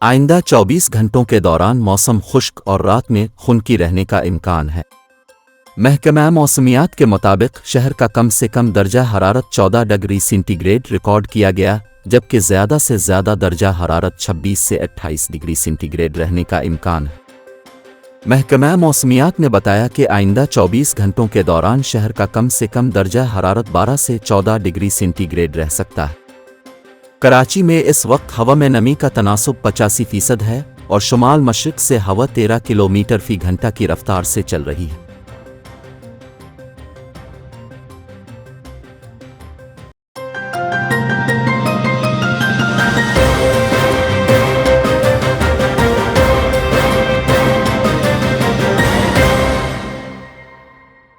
आइंदा 24 घंटों के दौरान मौसम खुश्क और रात में खुनकी रहने का इम्कान है। महकमा मौसमियात के मुताबिक शहर का कम से कम दर्जा हरारत 14 डिग्री सेंटीग्रेड रिकॉर्ड किया गया, जबकि ज़्यादा से ज़्यादा दर्जा हरारत 26 से 28 डिग्री सेंटीग्रेड रहने का इम्कान है। महकमा मौसमियात ने बताया कि आइंदा 24 घंटों के दौरान शहर का कम से कम दर्जा हरारत 12 से 14 डिग्री सेंटीग्रेड रह सकता है। कराची में इस वक्त हवा में नमी का तनासुब 85% है और शुमाल मशरिक़ से हवा 13 किलोमीटर फ़ी घंटा की रफ्तार से चल रही है।